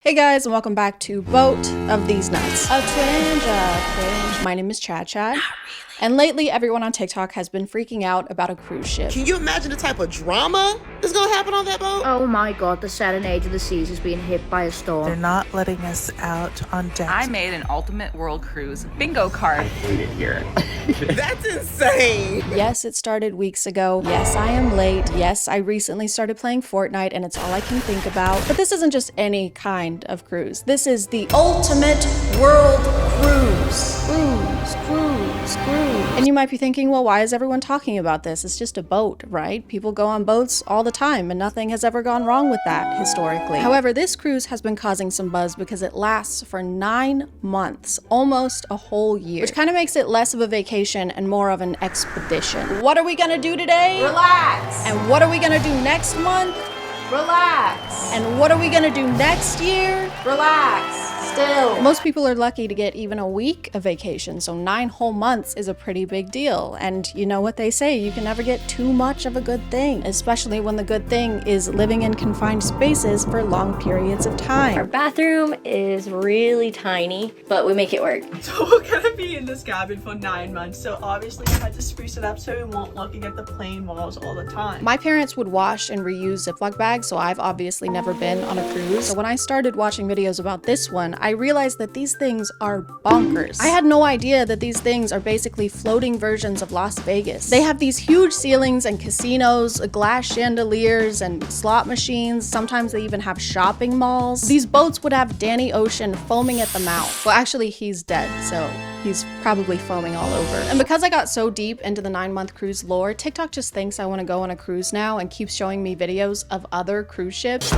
Hey guys, and welcome back to Boat of These Nuts. A cringe. My name is Chad Chad. And lately, everyone on TikTok has been freaking out about a cruise ship. Can you imagine the type of drama that's gonna happen on that boat? Oh my god, the Saturn Age of the Seas is being hit by a storm. They're not letting us out on deck. I made an ultimate world cruise bingo card. That's insane. Yes, it started weeks ago. Yes, I am late. Yes, I recently started playing Fortnite and it's all I can think about. But this isn't just any kind of cruise. This is the ultimate world cruise. Cruise. And you might be thinking, well, why is everyone talking about this? It's just a boat, right? People go on boats all the time and nothing has ever gone wrong with that historically. However, this cruise has been causing some buzz because it lasts for 9 months, almost a whole year, which kind of makes it less of a vacation and more of an expedition. What are we gonna do today? Relax. And what are we gonna do next month? Relax. And what are we gonna do next year? Relax. Still. Most people are lucky to get even a week of vacation, so 9 whole months is a pretty big deal. And you know what they say, you can never get too much of a good thing, especially when the good thing is living in confined spaces for long periods of Our time. bathroom is really tiny, but we make it work. So we're gonna be in this cabin for 9 months, so obviously we had to spruce it up so we won't looking at the plain walls all the time. My parents would wash and reuse Ziploc bags, so I've obviously never been on a cruise. So when I started watching videos about this one, I realized that these things are bonkers. I had no idea that these things are basically floating versions of Las Vegas. They have these huge ceilings and casinos, glass chandeliers and slot machines. Sometimes they even have shopping malls. These boats would have Danny Ocean foaming at the mouth. Well, actually, he's dead, so he's probably foaming all over. And because I got so deep into the 9-month cruise lore, TikTok just thinks I want to go on a cruise now and keeps showing me videos of other cruise ships.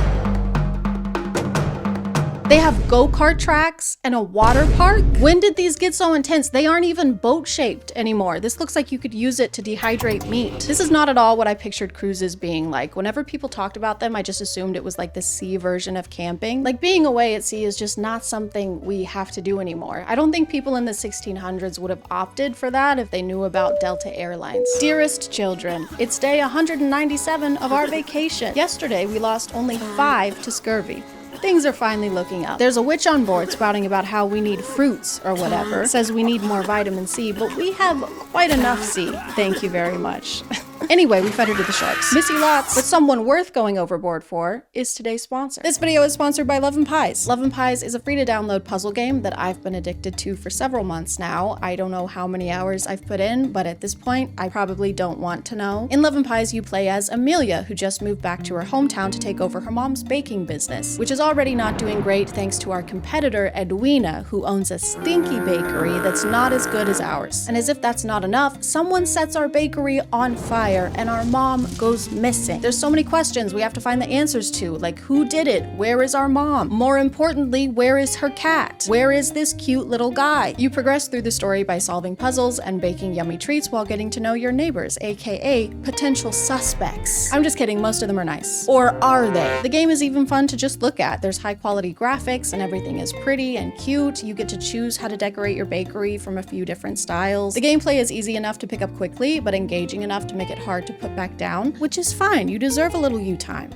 They have go-kart tracks and a water park. When did these get so intense? They aren't even boat-shaped anymore. This looks like you could use it to dehydrate meat. This is not at all what I pictured cruises being like. Whenever people talked about them, I just assumed it was like the sea version of camping. Like being away at sea is just not something we have to do anymore. I don't think people in the 1600s would have opted for that if they knew about Delta Airlines. Dearest children, it's day 197 of our vacation. Yesterday, we lost only 5 to scurvy. Things are finally looking up. There's a witch on board spouting about how we need fruits or whatever. Says we need more vitamin C, but we have quite enough C. Thank you very much. Anyway, we fed her to the sharks. Missy Lots, but someone worth going overboard for, is today's sponsor. This video is sponsored by Love 'N Pies. Love 'N Pies is a free-to-download puzzle game that I've been addicted to for several months now. I don't know how many hours I've put in, but at this point, I probably don't want to know. In Love 'N Pies, you play as Amelia, who just moved back to her hometown to take over her mom's baking business, which is already not doing great thanks to our competitor, Edwina, who owns a stinky bakery that's not as good as ours. And as if that's not enough, someone sets our bakery on fire and our mom goes missing. There's so many questions we have to find the answers to, like who did it? Where is our mom? More importantly, where is her cat? Where is this cute little guy? You progress through the story by solving puzzles and baking yummy treats while getting to know your neighbors, aka potential suspects. I'm just kidding, most of them are nice. Or are they? The game is even fun to just look at. There's high quality graphics and everything is pretty and cute. You get to choose how to decorate your bakery from a few different styles. The gameplay is easy enough to pick up quickly, but engaging enough to make it hard to put back down, which is fine. You deserve a little you time.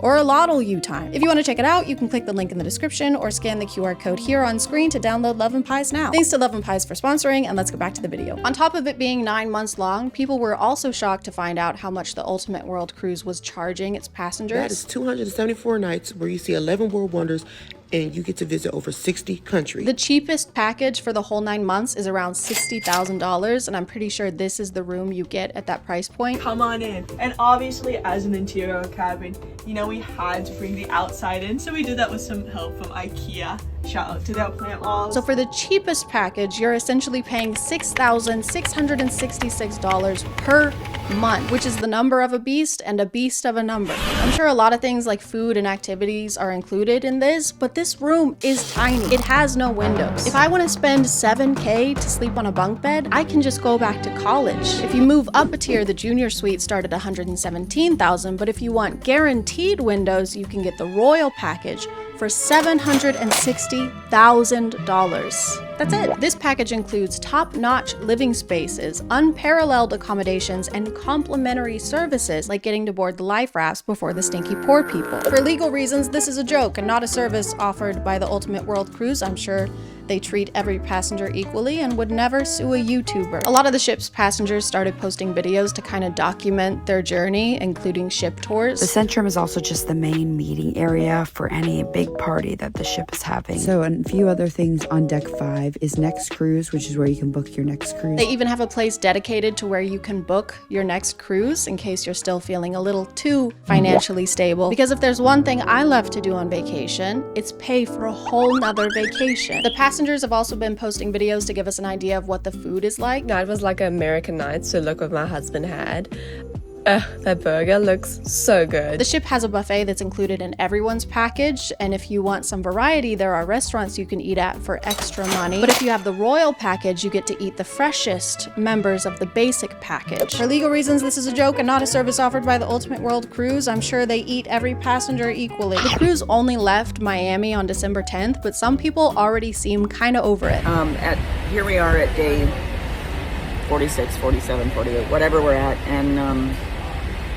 Or a lot'll you time. If you want to check it out, you can click the link in the description or scan the QR code here on screen to download Love 'N Pies now. Thanks to Love 'N Pies for sponsoring, and let's get back to the video. On top of it being 9 months long, people were also shocked to find out how much the Ultimate World Cruise was charging its passengers. That is 274 nights where you see 11 world wonders and you get to visit over 60 countries. The cheapest package for the whole 9 months is around $60,000, and I'm pretty sure this is the room you get at that price point. Come on in. And obviously as an interior cabin, you know, we had to bring the outside in, so we did that with some help from IKEA. Shout out to their plant walls. So for the cheapest package, you're essentially paying $6,666 per month, which is the number of a beast and a beast of a number. I'm sure a lot of things like food and activities are included in this, but this room is tiny. It has no windows. If I want to spend $7K to sleep on a bunk bed, I can just go back to college. If you move up a tier, the junior suite start at $117,000, but if you want guaranteed windows, you can get the royal package for $760,000. That's it. This package includes top-notch living spaces, unparalleled accommodations, and complimentary services like getting to board the life rafts before the stinky poor people. For legal reasons, this is a joke and not a service offered by the Ultimate World Cruise. I'm sure they treat every passenger equally and would never sue a YouTuber. A lot of the ship's passengers started posting videos to kind of document their journey, including ship tours. The Centrum is also just the main meeting area for any big party that the ship is having. So a few other things on Deck 5 is Next Cruise, which is where you can book your next cruise. They even have a place dedicated to where you can book your next cruise in case you're still feeling a little too financially stable. Because if there's one thing I love to do on vacation, it's pay for a whole nother vacation. The passengers have also been posting videos to give us an idea of what the food is like. That was like American Nights, so look what my husband had. That burger looks so good. The ship has a buffet that's included in everyone's package, and if you want some variety, there are restaurants you can eat at for extra money. But if you have the royal package, you get to eat the freshest members of the basic package. For legal reasons, this is a joke and not a service offered by the Ultimate World Cruise. I'm sure they eat every passenger equally. The cruise only left Miami on December 10th, but some people already seem kind of over it. Here we are at day 46, 47, 48, whatever we're at, and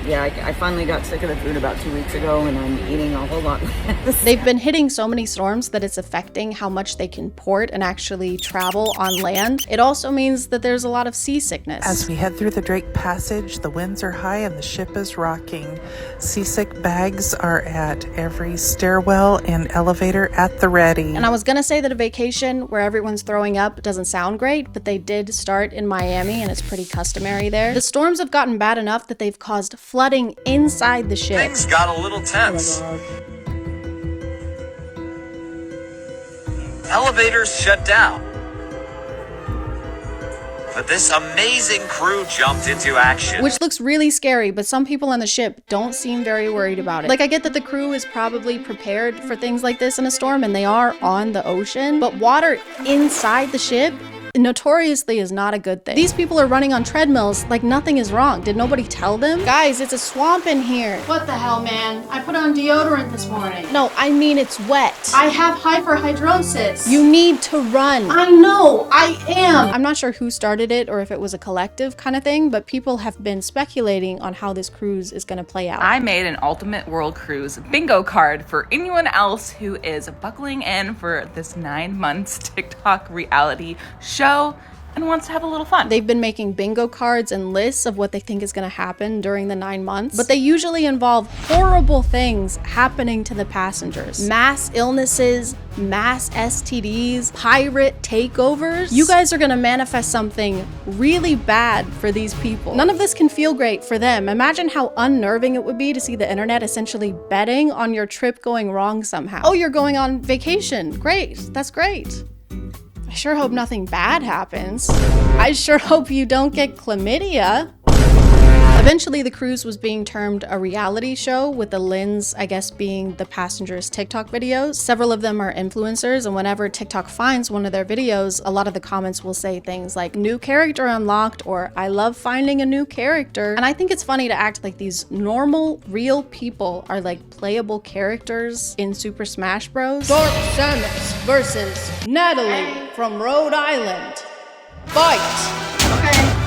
yeah, I finally got sick of the food about 2 weeks ago, and I'm eating a whole lot less. They've been hitting so many storms that it's affecting how much they can port and actually travel on land. It also means that there's a lot of seasickness. As we head through the Drake Passage, the winds are high and the ship is rocking. Seasick bags are at every stairwell and elevator at the ready. And I was gonna say that a vacation where everyone's throwing up doesn't sound great, but they did start in Miami and it's pretty customary there. The storms have gotten bad enough that they've caused flooding inside the ship. Things got a little tense. Elevators shut down. But this amazing crew jumped into action. Which looks really scary, but some people on the ship don't seem very worried about it. Like, I get that the crew is probably prepared for things like this in a storm, and they are on the ocean, but water inside the ship notoriously is not a good thing. These people are running on treadmills like nothing is wrong. Did nobody tell them? Guys, it's a swamp in here. What the hell, man? I put on deodorant this morning. No, I mean it's wet. I have hyperhidrosis. You need to run. I know, I am. I'm not sure who started it or if it was a collective kind of thing, but people have been speculating on how this cruise is gonna play out. I made an Ultimate World Cruise bingo card for anyone else who is buckling in for this 9 months TikTok reality show and wants to have a little fun. They've been making bingo cards and lists of what they think is going to happen during the 9 months, but they usually involve horrible things happening to the passengers. Mass illnesses, mass STDs, pirate takeovers. You guys are going to manifest something really bad for these people. None of this can feel great for them. Imagine how unnerving it would be to see the internet essentially betting on your trip going wrong somehow. Oh, you're going on vacation. Great. That's great. I sure hope nothing bad happens. I sure hope you don't get chlamydia. Eventually, the cruise was being termed a reality show, with the lens, I guess, being the passengers' TikTok videos. Several of them are influencers, and whenever TikTok finds one of their videos, a lot of the comments will say things like, "New character unlocked," or "I love finding a new character." And I think it's funny to act like these normal, real people are like playable characters in Super Smash Bros. Dark Samus versus Natalie from Rhode Island. Fight!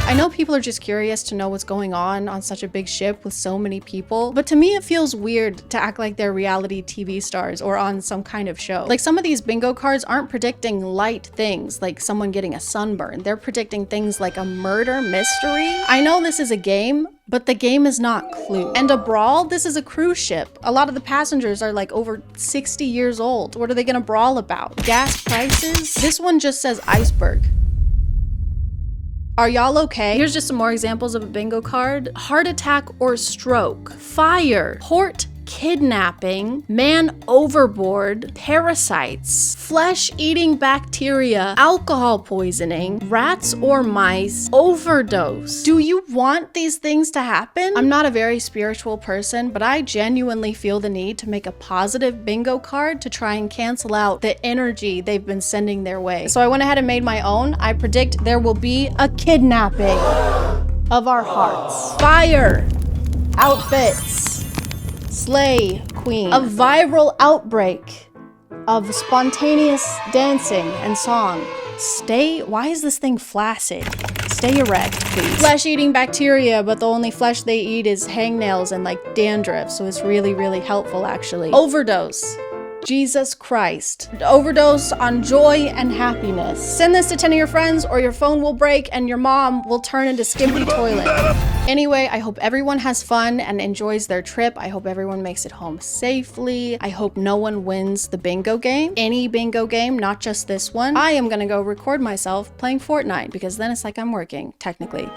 I know people are just curious to know what's going on such a big ship with so many people, but to me it feels weird to act like they're reality TV stars or on some kind of show. Like, some of these bingo cards aren't predicting light things like someone getting a sunburn. They're predicting things like a murder mystery. I know this is a game, but the game is not Clue. And a brawl? This is a cruise ship. A lot of the passengers are like over 60 years old. What are they gonna brawl about? Gas prices? This one just says iceberg. Are y'all okay? Here's just some more examples of a bingo card. Heart attack or stroke. Fire. Port kidnapping. Man overboard. Parasites. Flesh-eating bacteria. Alcohol poisoning. Rats or mice. Overdose. Do you want these things to happen? I'm not a very spiritual person, but I genuinely feel the need to make a positive bingo card to try and cancel out the energy they've been sending their way. So I went ahead and made my own. I predict there will be a kidnapping of our hearts. Fire. Outfits. Slay queen. A viral outbreak. of spontaneous dancing and song. Why is this thing flaccid? Stay erect, please. Flesh-eating bacteria, but the only flesh they eat is hangnails and like dandruff, so it's really, really helpful actually. Overdose. Jesus Christ. Overdose on joy and happiness. Send this to 10 of your friends or your phone will break and your mom will turn into Skimpy Toilet. Anyway, I hope everyone has fun and enjoys their trip. I hope everyone makes it home safely. I hope no one wins the bingo game. Any bingo game, not just this one. I am gonna go record myself playing Fortnite because then it's like I'm working, technically.